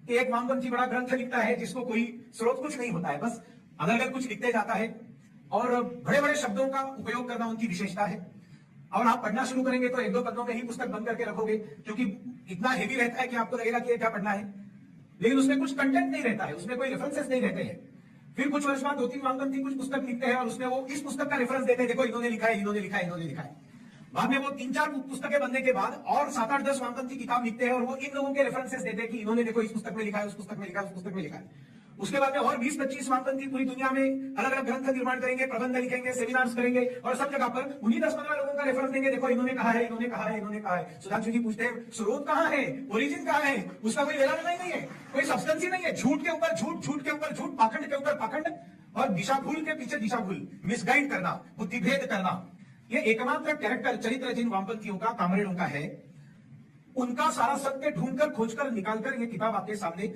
कि एक वामपंथी बड़ा ग्रंथ लिखता है जिसको कोई स्रोत कुछ नहीं होता है, बस अलग अलग कुछ लिखते जाता है और बड़े बड़े शब्दों का उपयोग करना उनकी विशेषता है। और आप पढ़ना शुरू करेंगे तो एक दो पन्नों में ही पुस्तक बंद करके रखोगे, क्योंकि इतना हेवी रहता है कि आपको लगेगा कि ये क्या पढ़ना है, लेकिन उसमें कुछ कंटेंट नहीं रहता है, उसमें कोई रेफरेंसेस नहीं रहते हैं। फिर कुछ वर्ष बाद दो तीन वामपंथी कुछ पुस्तक लिखते हैं और उसमें वो इस पुस्तक का रेफरेंस देते हैं, देखो इन्होंने लिखा है, इन्होंने लिखा है, इन्होंने लिखा है। बाद में वो तीन चार पुस्तकें बनने के बाद और 7-8-10 वामपंथी किताब लिखते हैं और वो इन लोगों के रेफरेंसेस देते हैं कि इन्होंने देखो इस पुस्तक में लिखा है, उस पुस्तक में लिखा है, उस पुस्तक में लिखा है। उसके बाद में और 20-25 वामपंथी पूरी दुनिया में अलग अलग ग्रंथ निर्माण करेंगे, प्रबंध लिखेंगे, सेमिनार्स करेंगे और सब जगह पर उन्हीं 10-15 लोगों का रेफरेंस देंगे, देखो इन्होंने कहा है, इन्होंने कहा है, इन्होंने कहा है। सुधांशु जी पूछते हैं स्रोत कहां है, ओरिजिन कहां है, उसका कोई लेना नहीं है, कोई सब्सटेंस ही नहीं है। झूठ के ऊपर झूठ, झूठ के ऊपर झूठ, पाखंड के ऊपर पाखंड और दिशा भूल के पीछे दिशा भूल, मिसगाइड करना, बुद्धिभेद करना, ये एकमात्र कैरेक्टर चरित्र जिन वामपंथियों का, कामरेडों का है। उनका सारा सत्य ढूंढकर खोजकर निकालकर ये किताब आपके सामने